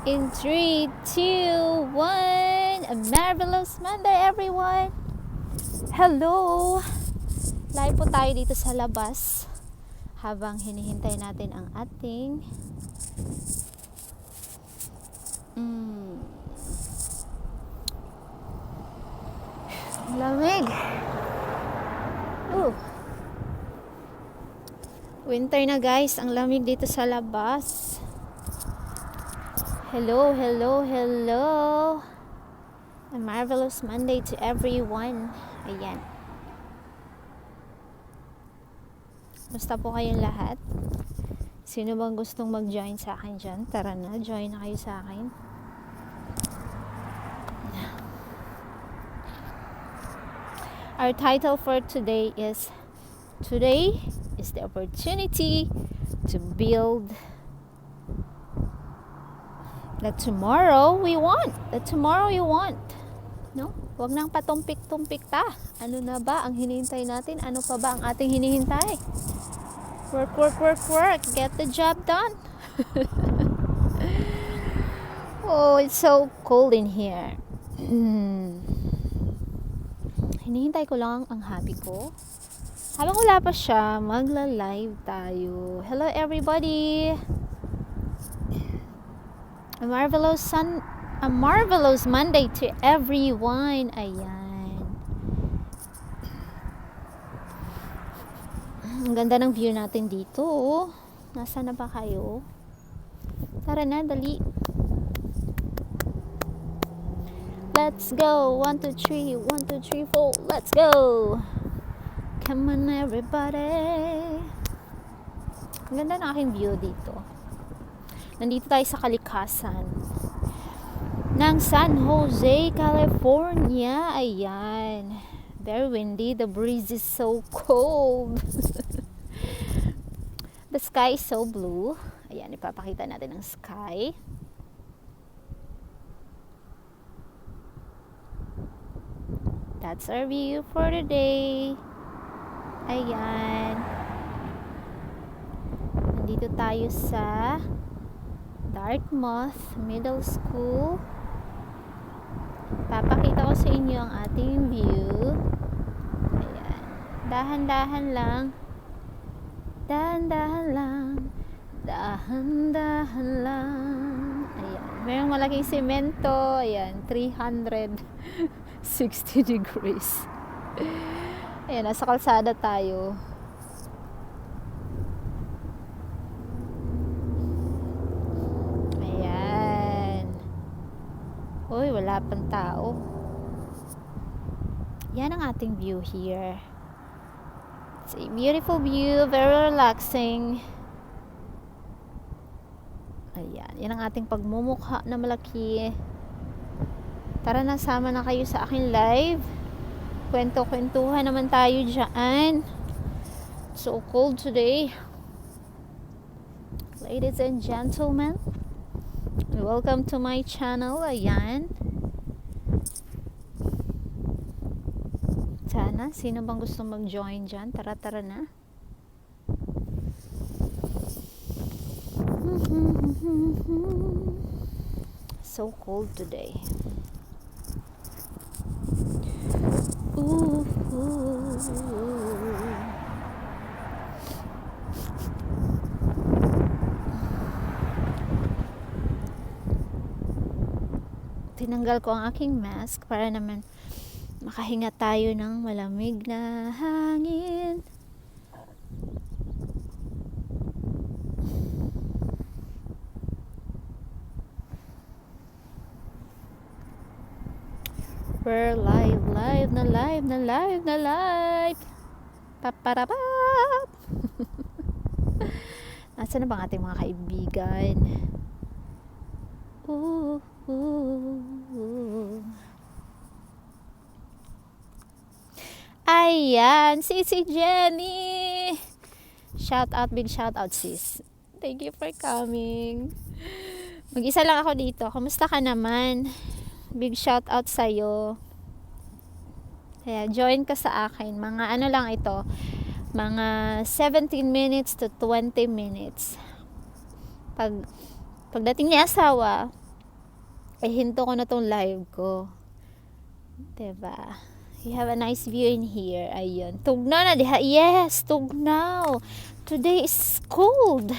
In 3, 2, 1. A marvelous Monday, everyone. Hello. Live po tayo dito sa labas habang hinihintay natin ang ating lamig. Winter na guys, ang lamig dito sa labas. Hello, hello, hello. A marvelous Monday to everyone. Ayan. Basta po kayong lahat. Sino bang gustong mag-join sa akin dyan? Tara na, join na kayo sa akin. Our title for today is the opportunity to build the tomorrow we want. The tomorrow you want. No? Huwag nang patumpik-tumpik ta. Ano na ba ang hinihintay natin? Ano pa ba ang ating hinihintay? Work, work, work, work. Get the job done. Oh, it's so cold in here. Hinihintay ko lang ang hobby ko. Habang wala pa siya, magla-live tayo. Hello everybody! A marvelous Monday to everyone. Ayan. Ang ganda ng view natin dito. Nasaan na ba kayo? Tara na, dali. Let's go. 1, 2, 3. 1, 2, 3, 4. Let's go. Come on everybody. Ang ganda ng aking view dito. Nandito tayo sa kalikasan ng San Jose, California. Ayan. Very windy. The breeze is so cold. The sky is so blue. Ayan, ipapakita natin ang sky. That's our view for today. Ayan. Nandito tayo sa Dartmouth Middle School. Papakita ko sa inyo ang ating view. Ayan. Dahan-dahan lang. Dahan-dahan lang. Dahan-dahan lang. Ayan. Mayroong malaking semento. Ayan. 360 degrees. Ayan. Nasa kalsada tayo. Uy, wala pang tao. Yan ang ating view here. It's a beautiful view, very relaxing. Ayan, yan ang ating pagmumukha na malaki. Tara na, sama na kayo sa aking live. Kwento-kwentuhan naman tayo dyan. So cold today. Ladies and gentlemen, welcome to my channel. Ayan. Sana, sino bang gusto mag-join dyan? Tara na. So cold today. Ooh. Tinanggal ko ang aking mask para naman makahinga tayo ng malamig na hangin. We're live na live. Paparabap. Nasaan na bang ating mga kaibigan? Ayan, si Jenny. Big shout out sis. Thank you for coming. Mag-isa lang ako dito. Kamusta ka naman? Big shout out sa'yo. Kaya join ka sa akin. Mga ano lang ito. Mga 17 minutes to 20 minutes. Pagdating niya asawa, hinto ko na tong live ko. Diba? You have a nice view in here. Ayun. Tugnaw na diha. Yes, tugnaw. Today is cold.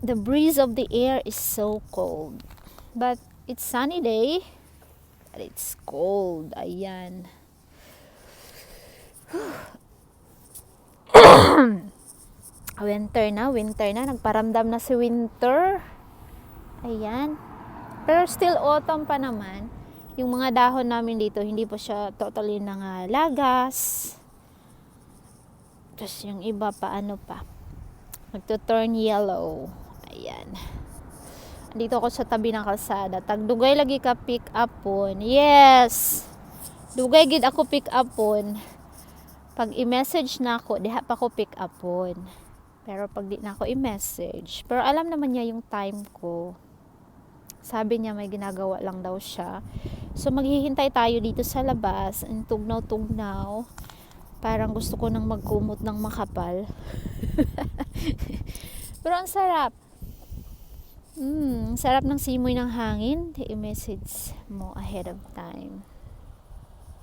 The breeze of the air is so cold. But it's sunny day. But it's cold. Ayan. Winter na. Nagparamdam na si winter. Ayan. Pero still autumn pa naman. Yung mga dahon namin dito, hindi pa siya totally lagas. Tapos yung iba pa, nagto-turn yellow. Ayan. Dito ako sa tabi ng kalsada. Tagdugay lagi ka pick upon. Yes! Dugay gid ako pick upon. Pag i-message na ako, diha pa ako pick upon. Pero pag di na ako i-message. Pero alam naman niya yung time ko. Sabi niya may ginagawa lang daw siya. So maghihintay tayo dito sa labas. Ang tugnaw. Parang gusto ko nang magkumot ng makapal. Pero ang sarap. Sarap ng simoy ng hangin. I-message mo ahead of time.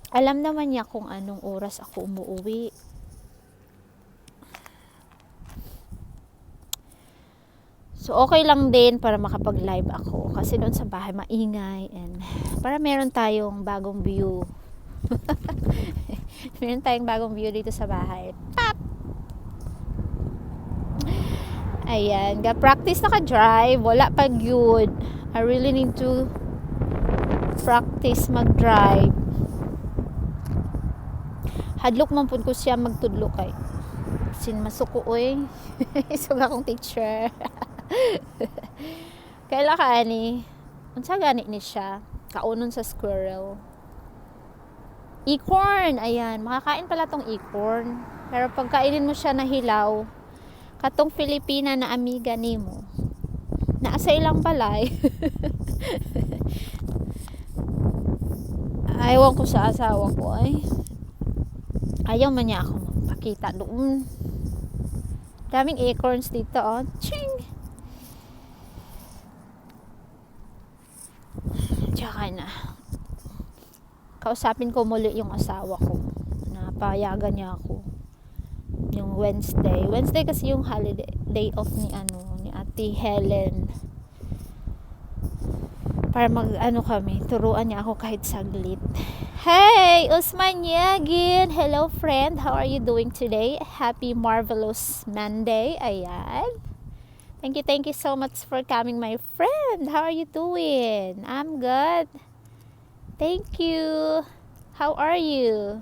Alam naman niya kung anong oras ako umuwi. So, okay lang din para makapag-live ako. Kasi doon sa bahay, maingay. And para meron tayong bagong view. Meron tayong bagong view dito sa bahay. Pop! Ayan. Practice naka-drive. Wala pa good. I really need to practice mag-drive. Hadlok man po ko siya magtudlo kay. Masuko oy. Isog akong teacher. Kaila ka ani unsa gani ni siya kaunon sa squirrel, acorn. Ayan, makakain pala tong acorn, pero pag kainin mo siya na hilaw, katong Filipina na amiga nimo naa sa ilang balay. Ayaw ko sa asawa ko ay ayaw man niya ako magpakita doon. Daming acorns dito, oh. Ching! Tsaka na. Kausapin ko muli yung asawa ko. Napayagan niya ako. Yung Wednesday. Wednesday kasi yung holiday day off ni Ate Helen. Para kami, turuan niya ako kahit saglit. Hey, Usman Yagin! Hello friend, how are you doing today? Happy marvelous Monday. Ayan. Thank you so much for coming, my friend. How are you doing? I'm good. Thank you. How are you?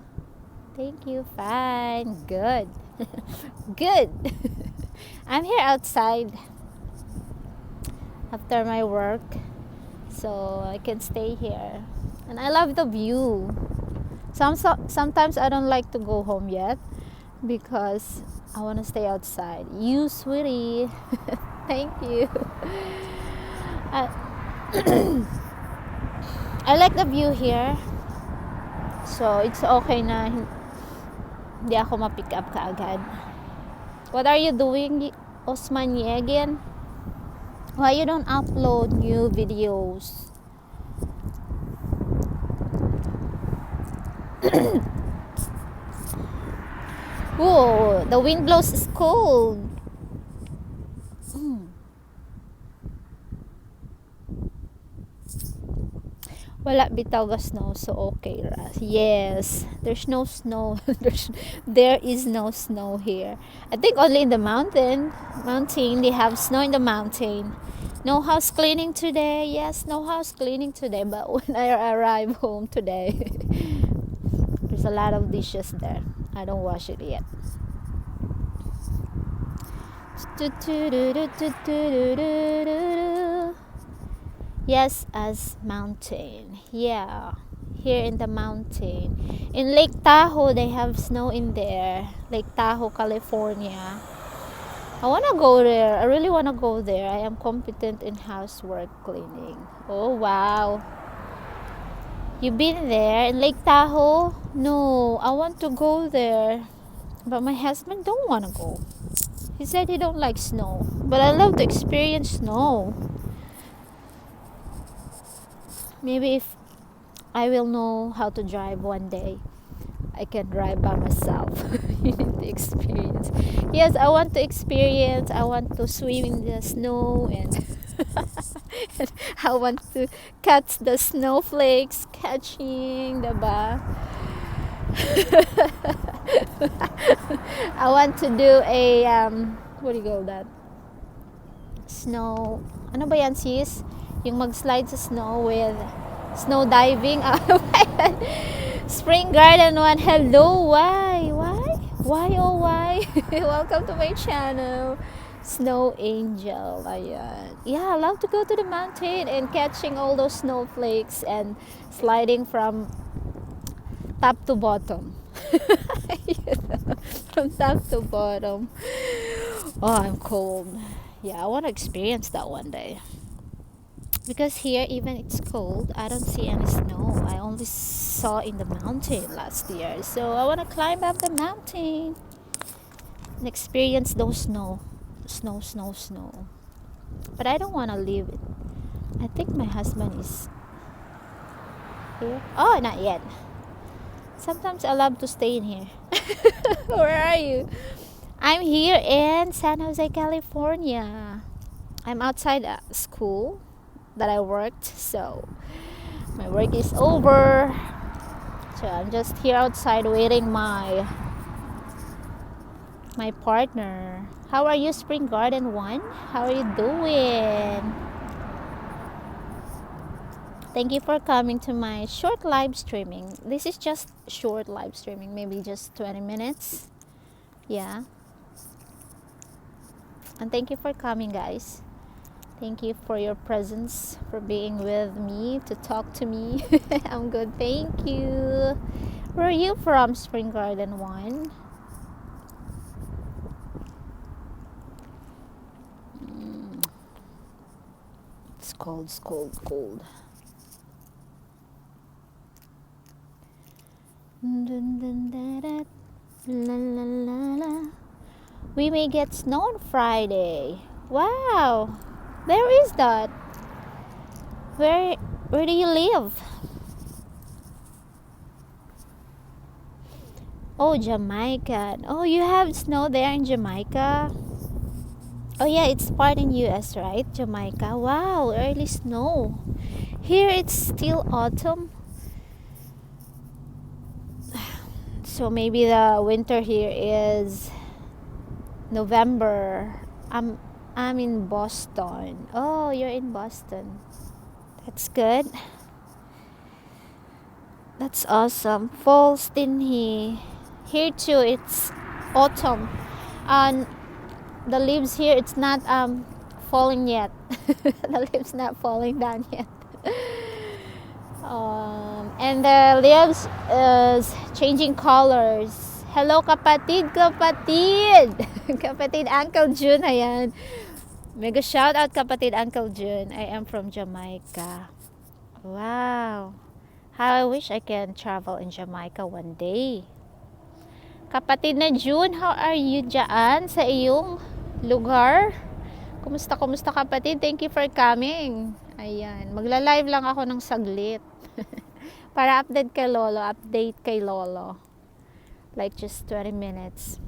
Thank you. Fine. Good. Good. I'm here outside after my work, so I can stay here. And I love the view. Sometimes I don't like to go home yet because I want to stay outside. You, sweetie. Thank you. I like the view here. So, it's okay na hindi ako ma-pick up kaagad. What are you doing, Osman Yegin? Why you don't upload new videos? Whoa, the wind blows is cold. Wala bitaw ga snow, so okay ra. Yes, there's no snow. There is no snow here. I think only in the mountain they have snow in the mountain. No house cleaning today. Yes, no house cleaning today. But when I arrive home today, there's a lot of dishes there. I don't wash it yet. Yes, as mountain. Yeah, here in the mountain. In Lake Tahoe, they have snow in there. Lake Tahoe, California. I want to go there. I really want to go there. I am competent in housework cleaning. Oh, wow. You've been there in Lake Tahoe? No, I want to go there. But my husband don't want to go. He said he don't like snow. But I love to experience snow. Maybe if I will know how to drive one day, I can drive by myself. You need to experience. Yes, I want to experience. I want to swim in the snow, and I want to catch the snowflakes catching the ba. I want to do a what do you call that? Snow. Ano ba yan, sis? Yung mag-slide sa snow with snow diving. Spring Garden 1. Hello. Why? Why oh why? Welcome to my channel. Snow Angel. Ayan. Yeah, I love to go to the mountain and catching all those snowflakes and sliding from top to bottom. From top to bottom. Oh, I'm cold. Yeah, I want to experience that one day. Because here, even it's cold, I don't see any snow. I only saw in the mountain last year. So I want to climb up the mountain and experience those snow. Snow. But I don't want to leave it. I think my husband is here. Oh, not yet. Sometimes I love to stay in here. Where are you? I'm here in San Jose, California. I'm outside school that I worked, so my work is over. So I'm just here outside waiting my partner. How are you, Spring Garden 1? How are you doing? Thank you for coming to my short live streaming. This is just short live streaming, maybe just 20 minutes. Yeah. And thank you for coming, guys. Thank you for your presence, for being with me, to talk to me. I'm good, thank you. Where are you from, Spring Garden 1? It's cold. We may get snow on Friday. Wow, where is that? Where do you live? Oh, Jamaica. Oh, you have snow there in Jamaica? Oh yeah, it's part in US, right? Jamaica. Wow, early snow. Here it's still autumn. So maybe the winter here is November. I'm in Boston. Oh, you're in Boston. That's good. That's awesome. Fall's in here. Here too, it's autumn. And the leaves here, it's not falling yet. The leaves not falling down yet. And the leaves is changing colors. Hello, kapatid. Kapatid Uncle June, ayan. Mega shout out, kapatid Uncle June. I am from Jamaica. Wow. How I wish I can travel in Jamaica one day. Kapatid na June, how are you dyan sa iyong lugar? Kumusta kapatid? Thank you for coming. Ayan, magla-live lang ako ng saglit. Para update kay Lolo. Like just 20 minutes.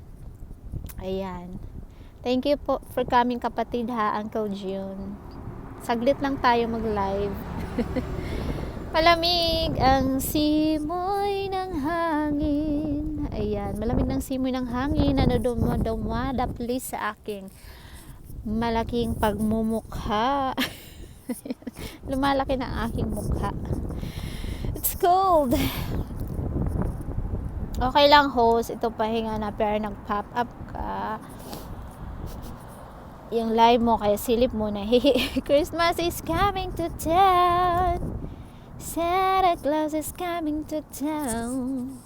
Ayan. Thank you po for coming, kapatid ha, Uncle June. Saglit lang tayo mag-live. Malamig ang simoy ng hangin. Ayan, malamig ng simoy ng hangin na dumadapli sa aking malaking pagmumukha. Lumalaki na aking mukha. It's cold. Okay lang, host. Ito pahinga na, pero nag-pop up ka. Yung live mo, kaya silip mo na. Christmas is coming to town. Santa Claus is coming to town.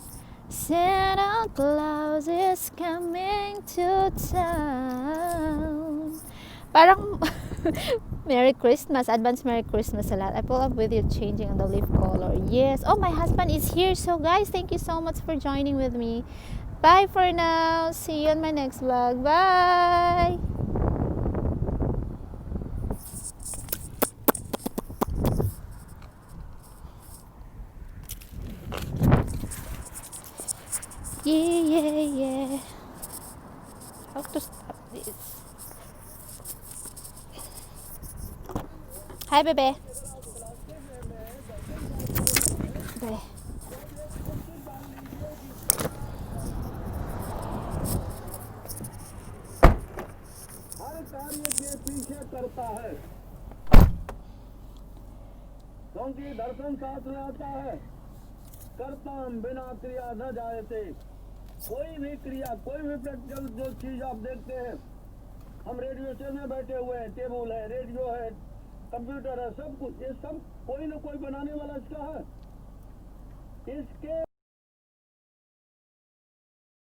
Santa Claus is coming to town. Parang Merry Christmas, advance Merry Christmas sa lahat. I pull up with you changing on the leaf color. Yes. Oh, my husband is here. So guys, thank you so much for joining with me. Bye for now. See you on my next vlog. Bye. Yeah. How to stop this? Hi, bebe. Bebe. हर कार्य के पीछे करता है, क्योंकि दर्शन शास्त्र में आता है कर्ता बिना क्रिया न जायते। कोई भी क्रिया, कोई भी प्रैक्टिकल जो चीज आप देखते हैं, हम रेडियो स्टेशन में बैठे हुए हैं, टेबल है, रेडियो है, कंप्यूटर है, सब कुछ, ये सब कोई न कोई बनाने वाला इसका है। इसके